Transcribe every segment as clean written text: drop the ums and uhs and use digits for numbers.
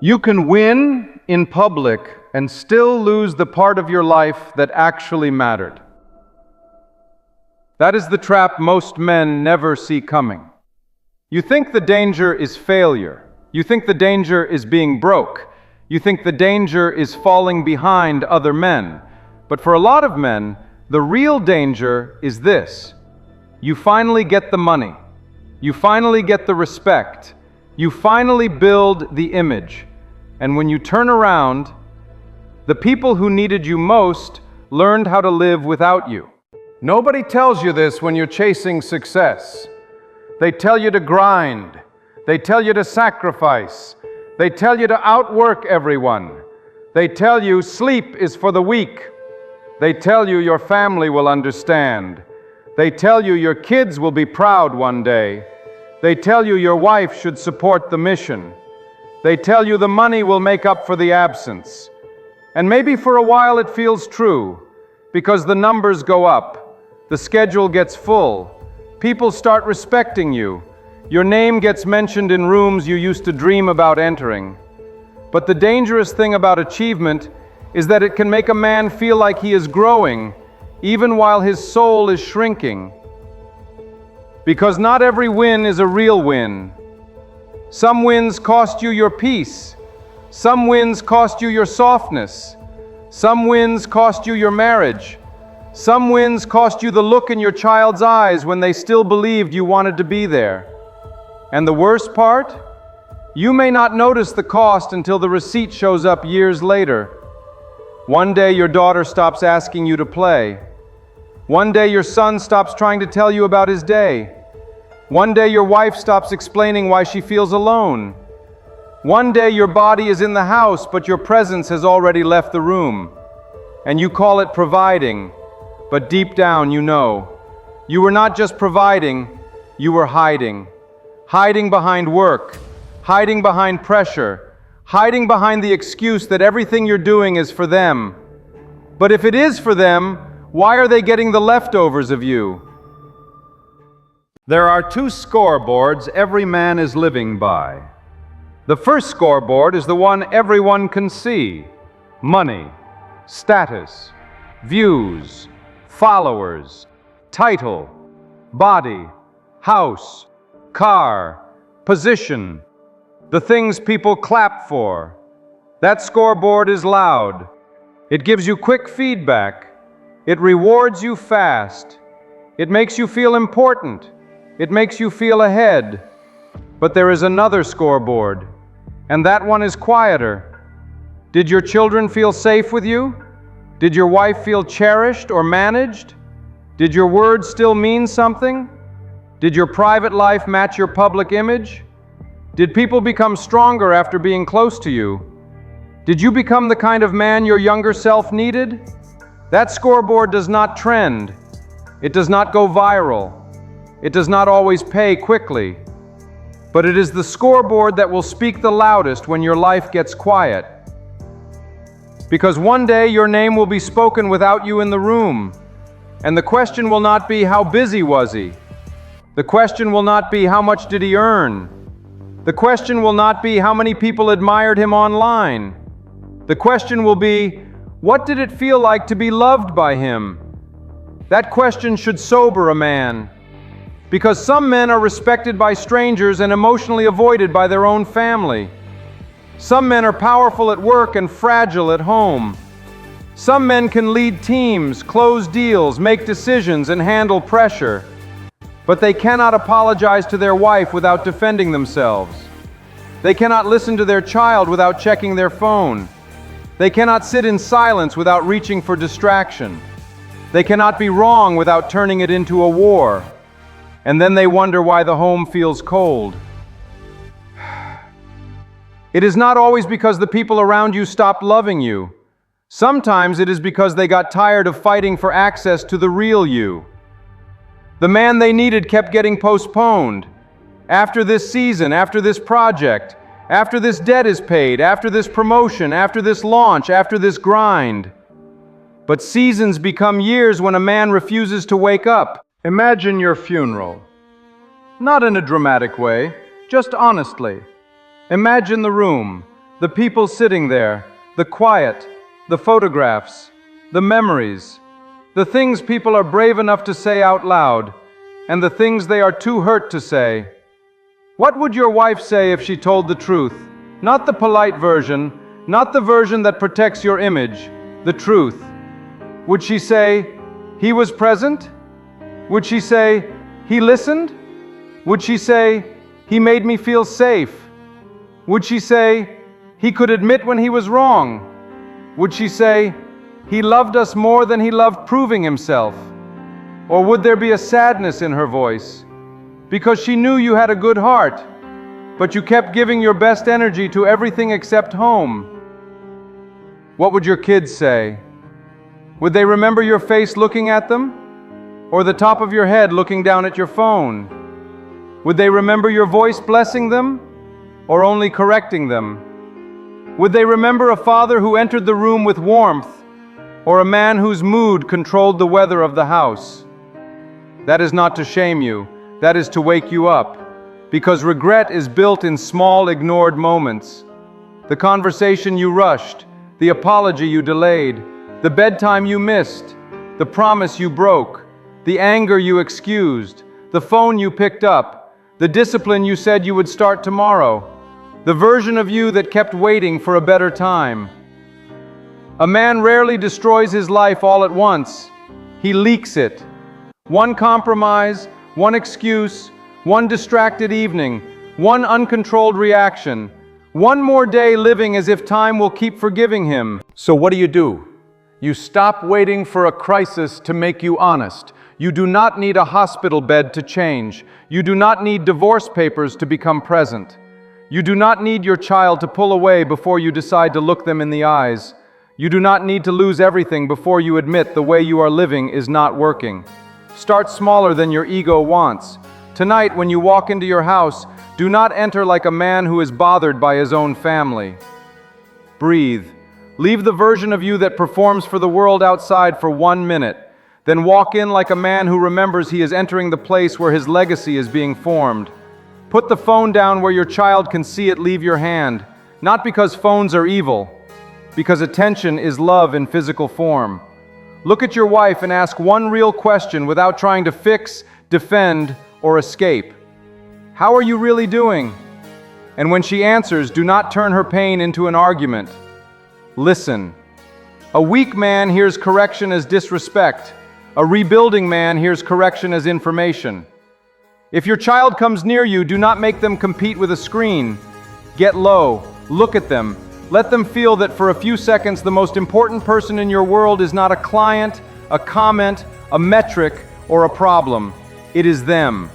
You can win in public and still lose the part of your life that actually mattered. That is the trap most men never see coming. You think the danger is failure. You think the danger is being broke. You think the danger is falling behind other men. But for a lot of men, the real danger is this. You finally get the money. You finally get the respect. You finally build the image. And when you turn around, the people who needed you most learned how to live without you. Nobody tells you this when you're chasing success. They tell you to grind. They tell you to sacrifice. They tell you to outwork everyone. They tell you sleep is for the weak. They tell you your family will understand. They tell you your kids will be proud one day. They tell you your wife should support the mission. They tell you the money will make up for the absence. And maybe for a while it feels true, because the numbers go up, the schedule gets full, people start respecting you, your name gets mentioned in rooms you used to dream about entering. But the dangerous thing about achievement is that it can make a man feel like he is growing, even while his soul is shrinking. Because not every win is a real win. Some wins cost you your peace. Some wins cost you your softness. Some wins cost you your marriage. Some wins cost you the look in your child's eyes when they still believed you wanted to be there. And the worst part? You may not notice the cost until the receipt shows up years later. One day your daughter stops asking you to play. One day your son stops trying to tell you about his day. One day your wife stops explaining why she feels alone. One day your body is in the house, but your presence has already left the room. And you call it providing, but deep down you know. You were not just providing, you were hiding. Hiding behind work, hiding behind pressure, hiding behind the excuse that everything you're doing is for them. But if it is for them, why are they getting the leftovers of you? There are two scoreboards every man is living by. The first scoreboard is the one everyone can see. Money, status, views, followers, title, body, house, car, position, the things people clap for. That scoreboard is loud. It gives you quick feedback. It rewards you fast. It makes you feel important. It makes you feel ahead. But there is another scoreboard, and that one is quieter. Did your children feel safe with you? Did your wife feel cherished or managed? Did your words still mean something? Did your private life match your public image? Did people become stronger after being close to you? Did you become the kind of man your younger self needed? That scoreboard does not trend. It does not go viral. It does not always pay quickly, but it is the scoreboard that will speak the loudest when your life gets quiet. Because one day your name will be spoken without you in the room, and the question will not be how busy was he? The question will not be how much did he earn? The question will not be how many people admired him online. The question will be, what did it feel like to be loved by him? That question should sober a man. Because some men are respected by strangers and emotionally avoided by their own family. Some men are powerful at work and fragile at home. Some men can lead teams, close deals, make decisions, and handle pressure. But they cannot apologize to their wife without defending themselves. They cannot listen to their child without checking their phone. They cannot sit in silence without reaching for distraction. They cannot be wrong without turning it into a war. And then they wonder why the home feels cold. It is not always because the people around you stopped loving you. Sometimes it is because they got tired of fighting for access to the real you. The man they needed kept getting postponed. After this season, after this project, after this debt is paid, after this promotion, after this launch, after this grind. But seasons become years when a man refuses to wake up. Imagine your funeral. Not in a dramatic way, just honestly. Imagine the room, The people sitting there, the quiet, the photographs, the memories, the things people are brave enough to say out loud, and the things they are too hurt to say. What would your wife say if she told the truth? Not the polite version, not the version that protects your image, the truth. Would she say, he was present? Would she say, he listened? Would she say, he made me feel safe? Would she say, he could admit when he was wrong? Would she say, he loved us more than he loved proving himself? Or would there be a sadness in her voice? Because she knew you had a good heart, but you kept giving your best energy to everything except home. What would your kids say? Would they remember your face looking at them? Or the top of your head looking down at your phone? Would they remember your voice blessing them? Or only correcting them? Would they remember a father who entered the room with warmth, or a man whose mood controlled the weather of the house? That is not to shame you, that is to wake you up, because regret is built in small ignored moments. The conversation you rushed, the apology you delayed, the bedtime you missed, the promise you broke, the anger you excused, the phone you picked up, the discipline you said you would start tomorrow, the version of you that kept waiting for a better time. A man rarely destroys his life all at once. He leaks it. One compromise, one excuse, one distracted evening, one uncontrolled reaction, one more day living as if time will keep forgiving him. So what do? You stop waiting for a crisis to make you honest. You do not need a hospital bed to change. You do not need divorce papers to become present. You do not need your child to pull away before you decide to look them in the eyes. You do not need to lose everything before you admit the way you are living is not working. Start smaller than your ego wants. Tonight, when you walk into your house, do not enter like a man who is bothered by his own family. Breathe. Leave the version of you that performs for the world outside for 1 minute. Then walk in like a man who remembers he is entering the place where his legacy is being formed. Put the phone down where your child can see it leave your hand, not because phones are evil, because attention is love in physical form. Look at your wife and ask one real question without trying to fix, defend, or escape. How are you really doing? And when she answers, do not turn her pain into an argument. Listen. A weak man hears correction as disrespect. A rebuilding man hears correction as information. If your child comes near you, do not make them compete with a screen. Get low, look at them, let them feel that for a few seconds the most important person in your world is not a client, a comment, a metric, or a problem. It is them.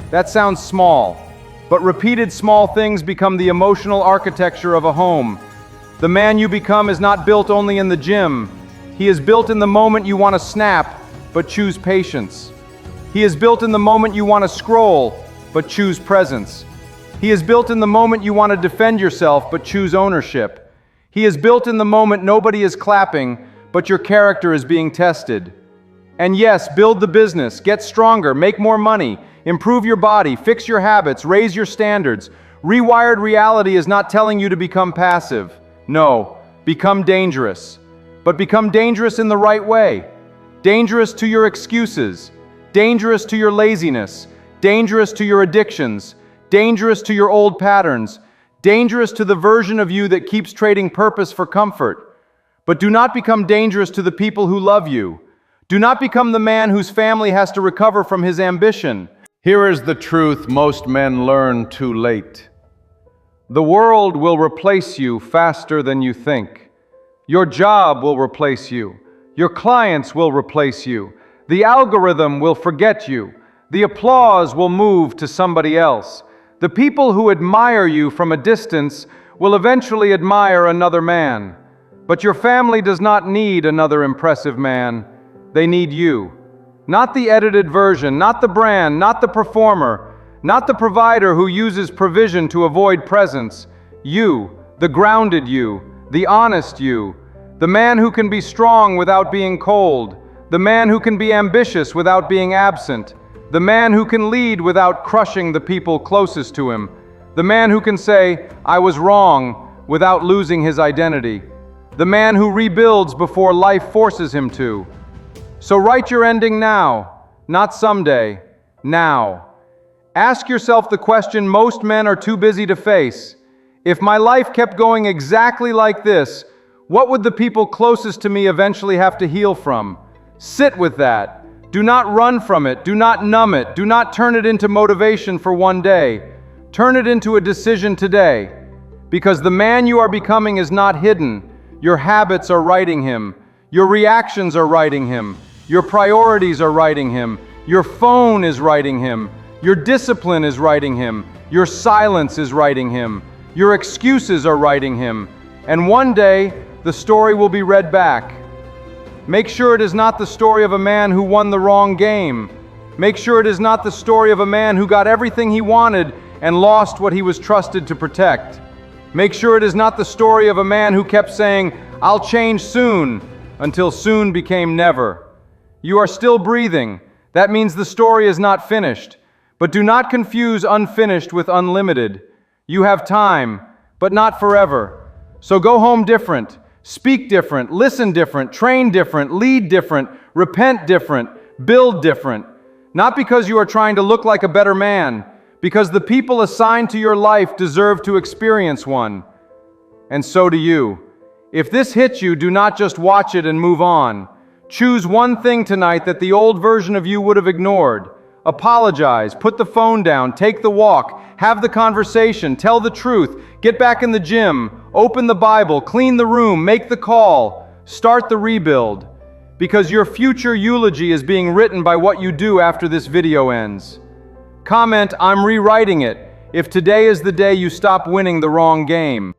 That sounds small, but repeated small things become the emotional architecture of a home. The man you become is not built only in the gym. He is built in the moment you want to snap, but choose patience. He is built in the moment you want to scroll, but choose presence. He is built in the moment you want to defend yourself, but choose ownership. He is built in the moment nobody is clapping, but your character is being tested. And yes, build the business, get stronger, make more money, improve your body, fix your habits, raise your standards. Rewired reality is not telling you to become passive. No, become dangerous. But become dangerous in the right way. Dangerous to your excuses. Dangerous to your laziness, dangerous to your addictions, dangerous to your old patterns, dangerous to the version of you that keeps trading purpose for comfort. But do not become dangerous to the people who love you. Do not become the man whose family has to recover from his ambition. Here is the truth most men learn too late. The world will replace you faster than you think. Your job will replace you. Your clients will replace you. The algorithm will forget you. The applause will move to somebody else. The people who admire you from a distance will eventually admire another man. But your family does not need another impressive man. They need you. Not the edited version, not the brand, not the performer, not the provider who uses provision to avoid presence. You, the grounded you, the honest you, the man who can be strong without being cold, the man who can be ambitious without being absent, the man who can lead without crushing the people closest to him, the man who can say, I was wrong, without losing his identity. The man who rebuilds before life forces him to. So write your ending now, not someday, now. Ask yourself the question most men are too busy to face. If my life kept going exactly like this, what would the people closest to me eventually have to heal from? Sit with that. Do not run from it. Do not numb it. Do not turn it into motivation for one day. Turn it into a decision today. Because the man you are becoming is not hidden. Your habits are writing him. Your reactions are writing him. Your priorities are writing him. Your phone is writing him. Your discipline is writing him. Your silence is writing him. Your excuses are writing him. And one day, the story will be read back. Make sure it is not the story of a man who won the wrong game. Make sure it is not the story of a man who got everything he wanted and lost what he was trusted to protect. Make sure it is not the story of a man who kept saying, "I'll change soon," until soon became never. You are still breathing. That means the story is not finished. But do not confuse unfinished with unlimited. You have time, but not forever. So go home different, speak different, listen different, train different, lead different, repent different, build different. Not because you are trying to look like a better man, because the people assigned to your life deserve to experience one. And so do you. If this hits you, do not just watch it and move on. Choose one thing tonight that the old version of you would have ignored. Apologize, put the phone down, take the walk, have the conversation, tell the truth, get back in the gym, open the Bible, clean the room, make the call, start the rebuild. Because your future eulogy is being written by what you do after this video ends. Comment, "I'm rewriting it," if today is the day you stop winning the wrong game.